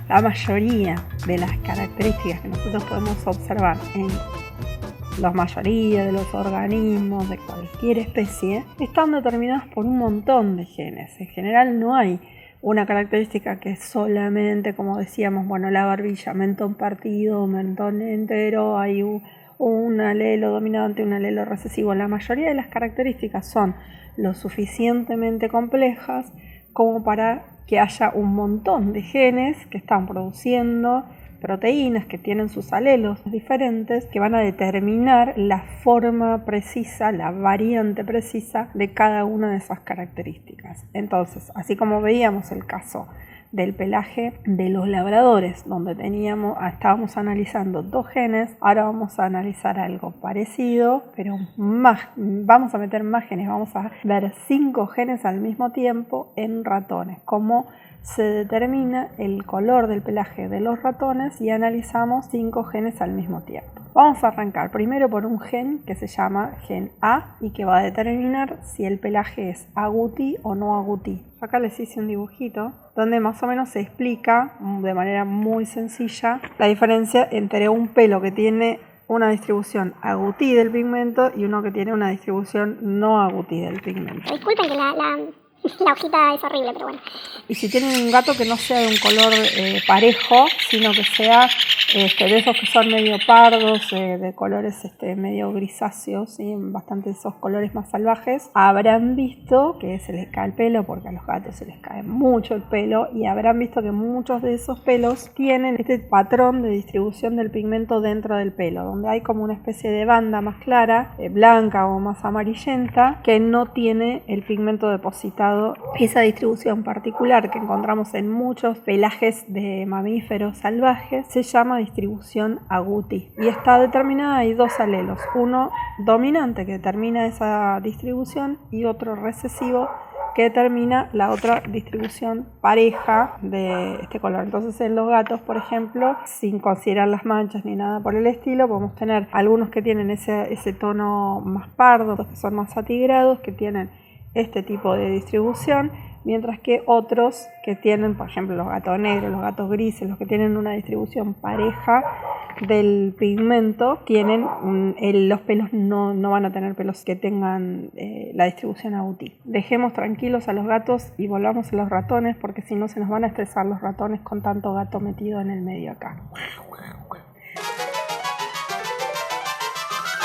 La mayoría de las características que nosotros podemos observar en la mayoría de los organismos de cualquier especie están determinadas por un montón de genes. En general no hay una característica que es solamente, como decíamos, bueno, la barbilla, mentón partido, mentón entero, hay un alelo dominante, un alelo recesivo. La mayoría de las características son lo suficientemente complejas como para que haya un montón de genes que están produciendo proteínas que tienen sus alelos diferentes que van a determinar la forma precisa, la variante precisa de cada una de esas características. Entonces, así como veíamos el caso del pelaje de los labradores, donde estábamos analizando 2 genes, ahora vamos a analizar algo parecido, pero vamos a meter más genes, vamos a ver 5 genes al mismo tiempo en ratones, cómo se determina el color del pelaje de los ratones y analizamos 5 genes al mismo tiempo. Vamos a arrancar primero por un gen que se llama gen A y que va a determinar si el pelaje es agouti o no agouti. Acá les hice un dibujito donde más o menos se explica de manera muy sencilla la diferencia entre un pelo que tiene una distribución agouti del pigmento y uno que tiene una distribución no agouti del pigmento. Disculpen que la hojita es horrible, pero bueno. Y si tienen un gato que no sea de un color parejo, sino que sea de esos que son medio pardos, de colores medio grisáceos, ¿sí? Bastante esos colores más salvajes, habrán visto que se les cae el pelo, porque a los gatos se les cae mucho el pelo, y habrán visto que muchos de esos pelos tienen este patrón de distribución del pigmento dentro del pelo, donde hay como una especie de banda más clara, blanca o más amarillenta, que no tiene el pigmento depositado. Esa distribución particular que encontramos en muchos pelajes de mamíferos salvajes se llama distribución agouti y está determinada, hay 2 alelos, uno dominante que determina esa distribución y otro recesivo que determina la otra distribución pareja de este color. Entonces en los gatos, por ejemplo, sin considerar las manchas ni nada por el estilo, podemos tener algunos que tienen ese tono más pardo, otros que son más atigrados, que tienen este tipo de distribución, mientras que otros que tienen, por ejemplo, los gatos negros, los gatos grises, los que tienen una distribución pareja del pigmento, tienen los pelos no van a tener pelos que tengan la distribución agouti. Dejemos tranquilos a los gatos y volvamos a los ratones, porque si no se nos van a estresar los ratones con tanto gato metido en el medio acá.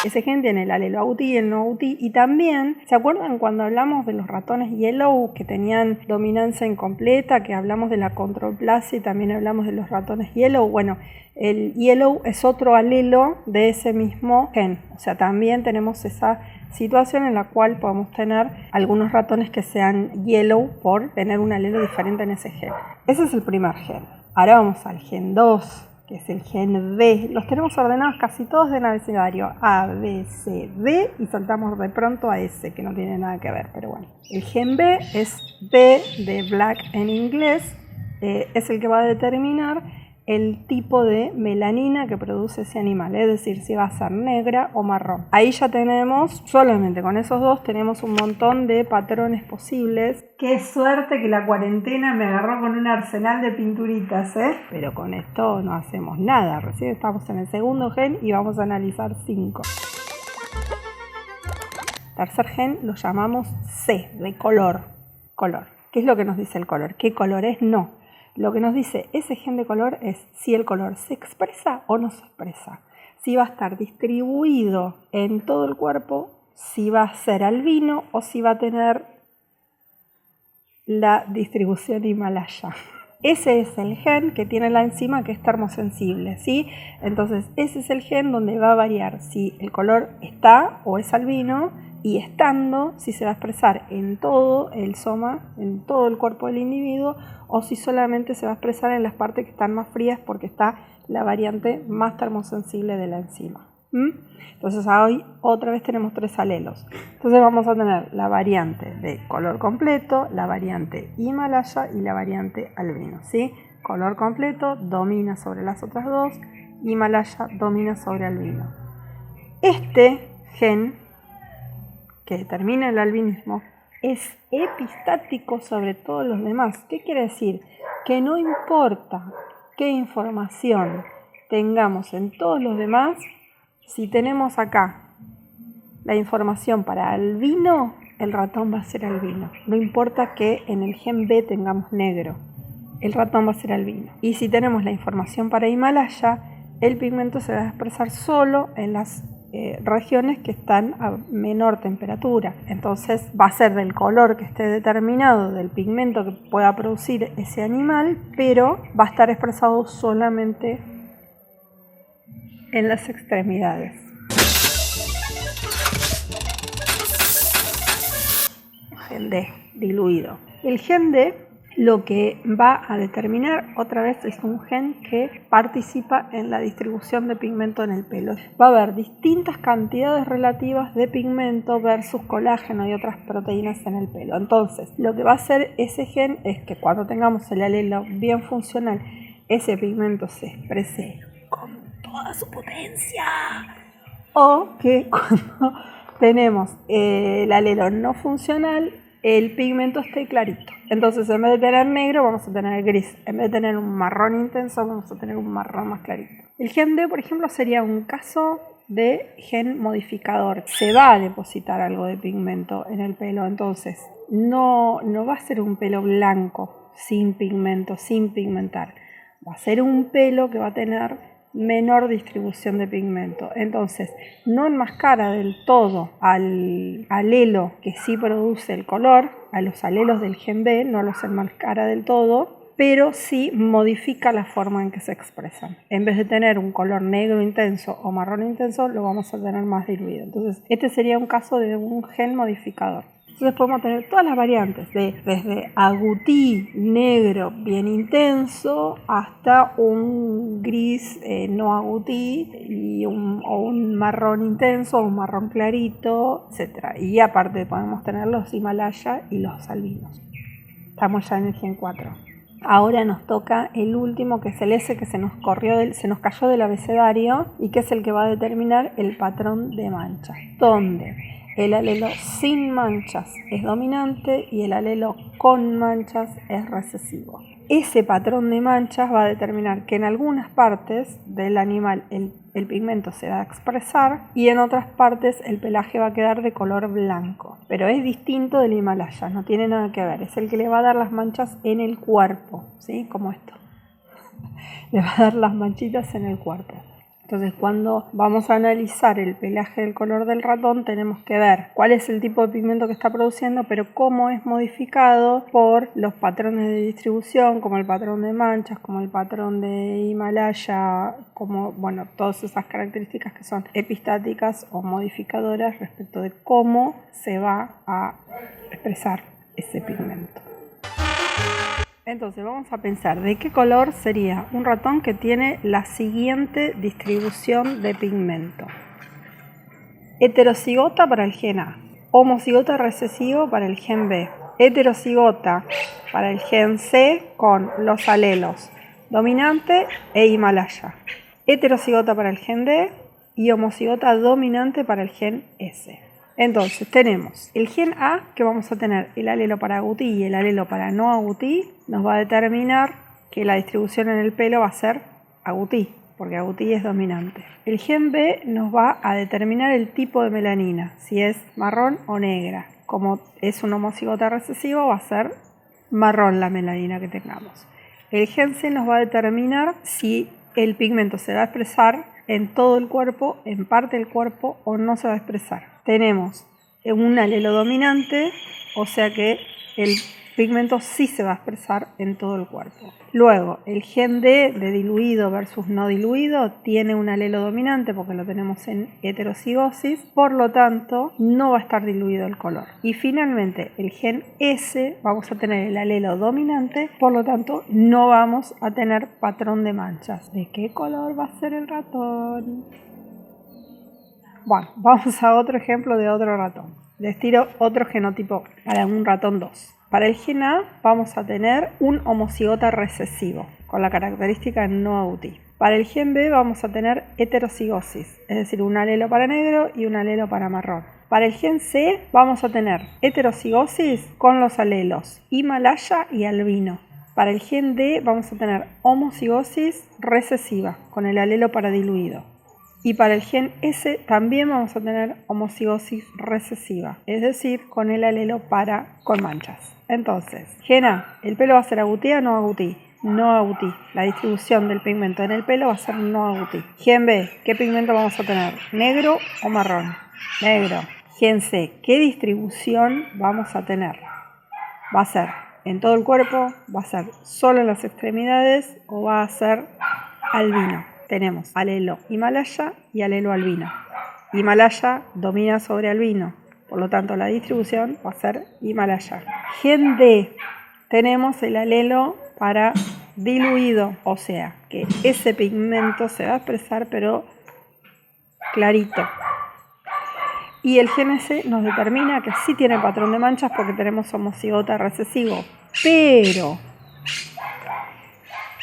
Ese gen tiene el alelo agouti y el no agouti, y también, ¿se acuerdan cuando hablamos de los ratones yellow que tenían dominancia incompleta, que hablamos de la controplasia y también hablamos de los ratones yellow? Bueno, el yellow es otro alelo de ese mismo gen, o sea, también tenemos esa situación en la cual podemos tener algunos ratones que sean yellow por tener un alelo diferente en ese gen. Ese es el primer gen. Ahora vamos al gen 2. Que es el gen B. Los tenemos ordenados casi todos en abecedario: A, B, C, D, y saltamos de pronto a S, que no tiene nada que ver, pero bueno. El gen B es B de black en inglés, es el que va a determinar el tipo de melanina que produce ese animal, es decir, si va a ser negra o marrón. Ahí ya tenemos, solamente con esos 2, tenemos un montón de patrones posibles. Qué suerte que la cuarentena me agarró con un arsenal de pinturitas, pero con esto no hacemos nada. Recién estamos en el segundo gen y vamos a analizar 5. Tercer gen lo llamamos C, de color. ¿Qué es lo que nos dice el color? ¿Qué color es? No. Lo que nos dice ese gen de color es si el color se expresa o no se expresa, si va a estar distribuido en todo el cuerpo, si va a ser albino o si va a tener la distribución Himalaya. Ese es el gen que tiene la enzima que es termosensible, ¿sí? Entonces ese es el gen donde va a variar si el color está o es albino, y estando, si se va a expresar en todo el soma, en todo el cuerpo del individuo, o si solamente se va a expresar en las partes que están más frías porque está la variante más termosensible de la enzima. Entonces hoy otra vez tenemos 3 alelos. Entonces vamos a tener la variante de color completo, la variante Himalaya y la variante albino, ¿sí? Color completo domina sobre las otras 2, Himalaya domina sobre albino. Este gen que determina el albinismo es epistático sobre todos los demás. ¿Qué quiere decir? Que no importa qué información tengamos en todos los demás, si tenemos acá la información para albino, el ratón va a ser albino. No importa que en el gen B tengamos negro, el ratón va a ser albino. Y si tenemos la información para Himalaya, el pigmento se va a expresar solo en las regiones que están a menor temperatura. Entonces va a ser del color que esté determinado, del pigmento que pueda producir ese animal, pero va a estar expresado solamente en las extremidades. Gen D, diluido. El gen D lo que va a determinar otra vez es un gen que participa en la distribución de pigmento en el pelo. Va a haber distintas cantidades relativas de pigmento versus colágeno y otras proteínas en el pelo. Entonces, lo que va a hacer ese gen es que cuando tengamos el alelo bien funcional, ese pigmento se exprese con toda su potencia. O que cuando tenemos el alelo no funcional, el pigmento esté clarito. Entonces, en vez de tener negro, vamos a tener gris. En vez de tener un marrón intenso, vamos a tener un marrón más clarito. El gen D, por ejemplo, sería un caso de gen modificador. Se va a depositar algo de pigmento en el pelo. Entonces, no va a ser un pelo blanco, sin pigmento, sin pigmentar. Va a ser un pelo que va a tener menor distribución de pigmento. Entonces, no enmascara del todo al alelo que sí produce el color, a los alelos del gen B, no los enmascara del todo, pero sí modifica la forma en que se expresan. En vez de tener un color negro intenso o marrón intenso, lo vamos a tener más diluido. Entonces, este sería un caso de un gen modificador. Entonces podemos tener todas las variantes, desde agutí negro bien intenso hasta un gris no agutí y un marrón intenso o un marrón clarito, etc. Y aparte podemos tener los Himalaya y los albinos. Estamos ya en el gen 4. Ahora nos toca el último, que es el S, que se nos cayó del abecedario y que es el que va a determinar el patrón de manchas, donde el alelo sin manchas es dominante y el alelo con manchas es recesivo. Ese patrón de manchas va a determinar que en algunas partes del animal el pigmento se va a expresar y en otras partes el pelaje va a quedar de color blanco. Pero es distinto del Himalaya, no tiene nada que ver. Es el que le va a dar las manchas en el cuerpo, ¿sí? Como esto. Le va a dar las manchitas en el cuerpo. Entonces, cuando vamos a analizar el pelaje del color del ratón, tenemos que ver cuál es el tipo de pigmento que está produciendo, pero cómo es modificado por los patrones de distribución, como el patrón de manchas, como el patrón de Himalaya, como, bueno, todas esas características que son epistáticas o modificadoras respecto de cómo se va a expresar ese pigmento. Entonces vamos a pensar de qué color sería un ratón que tiene la siguiente distribución de pigmento. Heterocigota para el gen A, homocigota recesivo para el gen B, heterocigota para el gen C con los alelos dominante e Himalaya, heterocigota para el gen D y homocigota dominante para el gen S. Entonces tenemos el gen A, que vamos a tener el alelo para agutí y el alelo para no agutí, nos va a determinar que la distribución en el pelo va a ser agutí, porque agutí es dominante. El gen B nos va a determinar el tipo de melanina, si es marrón o negra. Como es un homocigota recesivo, va a ser marrón la melanina que tengamos. El gen C nos va a determinar si el pigmento se va a expresar en todo el cuerpo, en parte del cuerpo o no se va a expresar. Tenemos un alelo dominante, o sea que el pigmento sí se va a expresar en todo el cuerpo. Luego, el gen D de diluido versus no diluido tiene un alelo dominante porque lo tenemos en heterocigosis, por lo tanto no va a estar diluido el color. Y finalmente, el gen S, vamos a tener el alelo dominante, por lo tanto no vamos a tener patrón de manchas. ¿De qué color va a ser el ratón? Bueno, vamos a otro ejemplo de otro ratón. Les tiro otro genotipo para un ratón 2. Para el gen A vamos a tener un homocigota recesivo con la característica no agutí. Para el gen B vamos a tener heterocigosis, es decir, un alelo para negro y un alelo para marrón. Para el gen C vamos a tener heterocigosis con los alelos Himalaya y albino. Para el gen D vamos a tener homocigosis recesiva con el alelo paradiluido. Y para el gen S también vamos a tener homocigosis recesiva, es decir, con el alelo con manchas. Entonces, gen A, ¿el pelo va a ser agutí o no agutí? No agutí. La distribución del pigmento en el pelo va a ser no agutí. Gen B, ¿qué pigmento vamos a tener? ¿Negro o marrón? Negro. Gen C, ¿qué distribución vamos a tener? ¿Va a ser en todo el cuerpo? ¿Va a ser solo en las extremidades? ¿O va a ser albino? Tenemos alelo Himalaya y alelo albino. Himalaya domina sobre albino, por lo tanto la distribución va a ser Himalaya. Gen D, tenemos el alelo para diluido, o sea que ese pigmento se va a expresar pero clarito. Y el gen S nos determina que sí tiene patrón de manchas porque tenemos homocigota recesivo, pero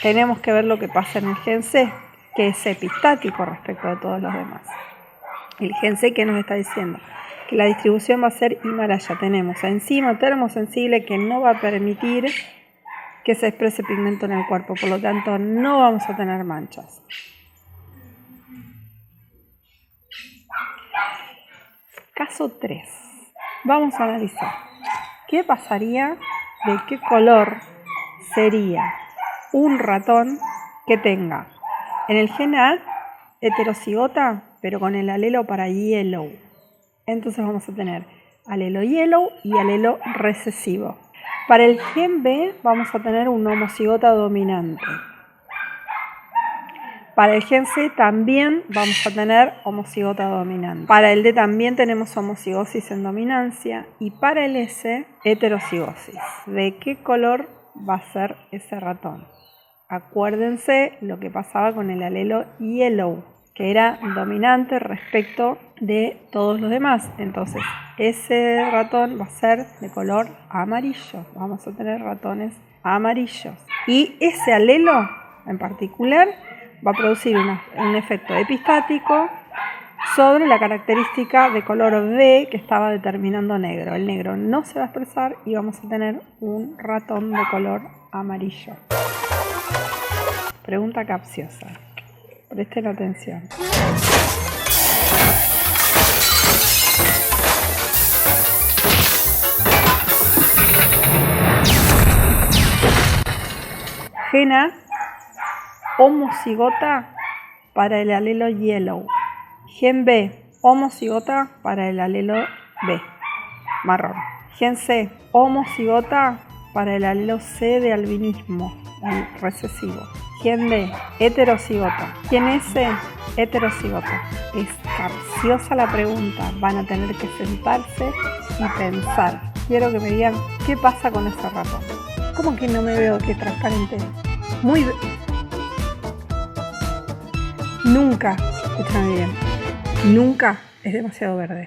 tenemos que ver lo que pasa en el gen C, que es epistático respecto de todos los demás. El gen C, ¿qué nos está diciendo? Que la distribución va a ser Himalaya. Tenemos enzima termosensible que no va a permitir que se exprese pigmento en el cuerpo, por lo tanto no vamos a tener manchas. Caso 3. Vamos a analizar qué pasaría, de qué color sería un ratón que tenga en el gen A heterocigota, pero con el alelo para yellow. Entonces vamos a tener alelo yellow y alelo recesivo. Para el gen B vamos a tener un homocigota dominante. Para el gen C también vamos a tener homocigota dominante. Para el D también tenemos homocigosis en dominancia. Y para el S, heterocigosis. ¿De qué color va a ser ese ratón? Acuérdense lo que pasaba con el alelo yellow, que era dominante respecto de todos los demás. Entonces, ese ratón va a ser de color amarillo. Vamos a tener ratones amarillos. Y ese alelo en particular va a producir un efecto epistático sobre la característica de color B que estaba determinando negro. El negro no se va a expresar y vamos a tener un ratón de color amarillo. Pregunta capciosa. Presten atención. Gen A, homocigota para el alelo yellow. Gen B, homocigota para el alelo B, marrón. Gen C, homocigota para el alelo C de albinismo, el recesivo. Gen D, heterocigota. Gen S, heterocigota. Es capciosa la pregunta. Van a tener que sentarse y pensar. Quiero que me digan qué pasa con ese ratón. ¿Cómo que no me veo que es transparente? Nunca, escúchame bien, nunca es demasiado verde.